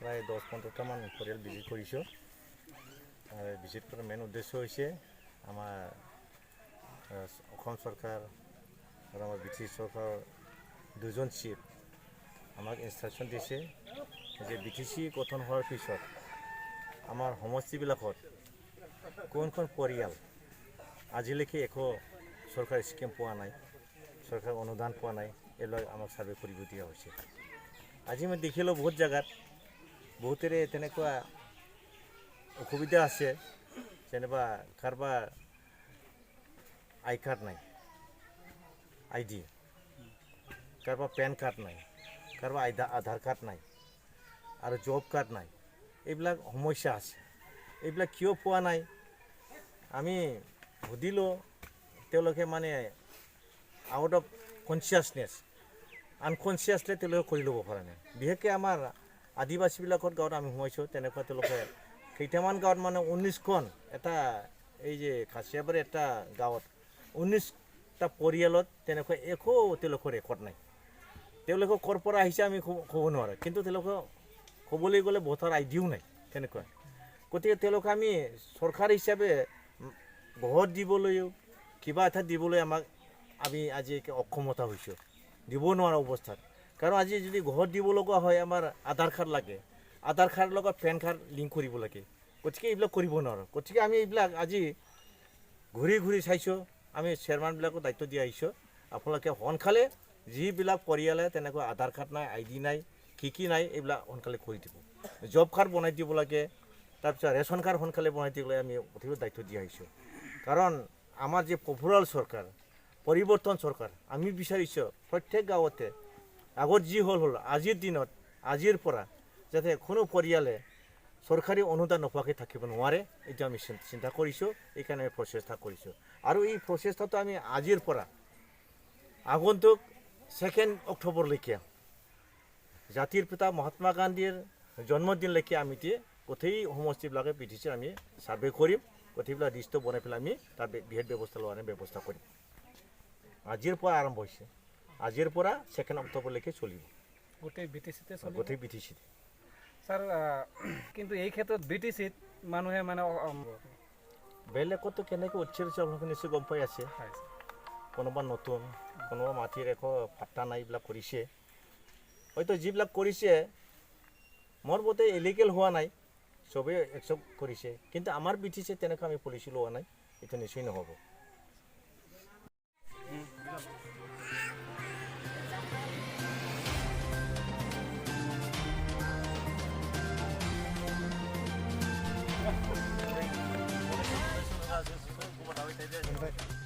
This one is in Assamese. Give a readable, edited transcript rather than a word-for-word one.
প্ৰায় 10-15টা মান পৰিয়াল ভিজিট কৰিছোঁ আৰু ভিজিট কৰাৰ মেইন উদ্দেশ্য হৈছে আমাৰ অসম চৰকাৰ আৰু আমাৰ ব্ৰিটিছ চৰকাৰৰ দুজন চিফ আমাক ইনষ্ট্ৰাকশ্যন দিছে যে BTC গঠন হোৱাৰ পিছত আমাৰ সমষ্টিবিলাকত কোনখন পৰিয়াল আজিলৈকে একো চৰকাৰী স্কিম পোৱা নাই, চৰকাৰৰ অনুদান পোৱা নাই, এইবিলাক আমাক ছাৰ্ভে কৰিব দিয়া হৈছে। আজি মই দেখিলোঁ বহুত জায়গাত বহুতৰে তেনেকুৱা অসুবিধা আছে, যেনিবা কাৰোবাৰ আই কাৰ্ড নাই, ID, কাৰোবাৰ পেন কাৰ্ড নাই, কাৰোবাৰ আধাৰ কাৰ্ড নাই আৰু জব কাৰ্ড নাই, এইবিলাক সমস্যা আছে। এইবিলাক কিয় পোৱা নাই আমি সুধিলোঁ, তেওঁলোকে মানে আউট অফ কনচিয়াছনেছ, আনকনচিয়াছলি তেওঁলোকে কৰি ল'ব পৰা নাই। বিশেষকৈ আমাৰ আদিবাসীবিলাকৰ গাঁৱত আমি সোমাইছোঁ, তেনেকুৱা তেওঁলোকে কেইটামান গাঁৱত মানে 19খন এটা এই যে খাচিয়াবাৰী এটা গাঁৱত 19টা পৰিয়ালত তেনেকুৱা একো তেওঁলোকৰ ৰেকৰ্ড নাই। তেওঁলোকে ক'ৰ পৰা আহিছে আমি ক'ব নোৱাৰোঁ, কিন্তু তেওঁলোকে ক'বলৈ গ'লে ভোটাৰ IDও নাই তেনেকুৱা। গতিকে তেওঁলোকে আমি চৰকাৰ হিচাপে ভোট দিবলৈও কিবা এটা দিবলৈ আমি আজি অক্ষমতা হৈছোঁ, দিব নোৱাৰা অৱস্থাত। কাৰণ আজি যদি ঘৰত দিব লগা হয় আমাৰ আধাৰ কাৰ্ড লাগে, আধাৰ কাৰ্ডৰ লগত পেন কাৰ্ড লিংক কৰিব লাগে, গতিকে এইবিলাক কৰিব নোৱাৰোঁ। গতিকে আমি এইবিলাক আজি ঘূৰি ঘূৰি চাইছোঁ, আমি চেয়াৰমেনবিলাকক দায়িত্ব দি আহিছোঁ, আপোনালোকে সোনকালে যিবিলাক পৰিয়ালে তেনেকুৱা আধাৰ কাৰ্ড নাই, ID নাই, কি নাই, এইবিলাক সোনকালে কৰি দিব। জব কাৰ্ড বনাই দিব লাগে, তাৰপিছত ৰেচন কাৰ্ড সোনকালে বনাই দিবলৈ আমি অতিকৈ দায়িত্ব দি আহিছোঁ। কাৰণ আমাৰ যে পপুলাৰ চৰকাৰ, পৰিৱৰ্তন চৰকাৰ, আমি বিচাৰিছোঁ প্ৰত্যেক গাঁৱতে আগত যি হ'ল আজিৰ দিনত, আজিৰ পৰা যাতে কোনো পৰিয়ালে চৰকাৰী অনুদান নোপোৱাকৈ থাকিব নোৱাৰে, এইটো আমি চিন্তা কৰিছোঁ, এইকাৰণে আমি প্ৰচেষ্টা কৰিছোঁ। আৰু এই প্ৰচেষ্টাটো আমি আজিৰ পৰা আগন্তুক 2 অক্টোবৰলৈকে জাতিৰ পিতা মহাত্মা গান্ধীৰ জন্মদিনলৈকে আমি গোটেই সমষ্টিবিলাকে BTC আমি ছাৰ্ভে কৰিম, গোটেইবিলাক লিষ্ট বনাই পেলাই আমি তাৰ বিশেষ ব্যৱস্থা লোৱাৰ ব্যৱস্থা কৰিম। আজিৰ পৰা আৰম্ভ হৈছে, আজিৰ পৰা 2 অক্টোবৰলৈকে চলিব গোটেই BTCতে চলিব, গোটেই BTCতে। স্যাৰ কিন্তু এই ক্ষেত্ৰত BTCত মানুহে মানে বেলেগতো কেনেকৈ উচ্ছেদ আপোনালোকে নিশ্চয় গম পাই আছে, কোনোবা নতুন, কোনোবা মাটিৰ একো পাত্তা নাই, এইবিলাক কৰিছে। হয়তো যিবিলাক কৰিছে মোৰ বোধে ইলিগেল হোৱা নাই, চবেই একচেপ্ট কৰিছে, কিন্তু আমাৰ BTC তেনেকৈ আমি পলিচি লোৱা নাই, এইটো নিশ্চয় নহ'ব। Como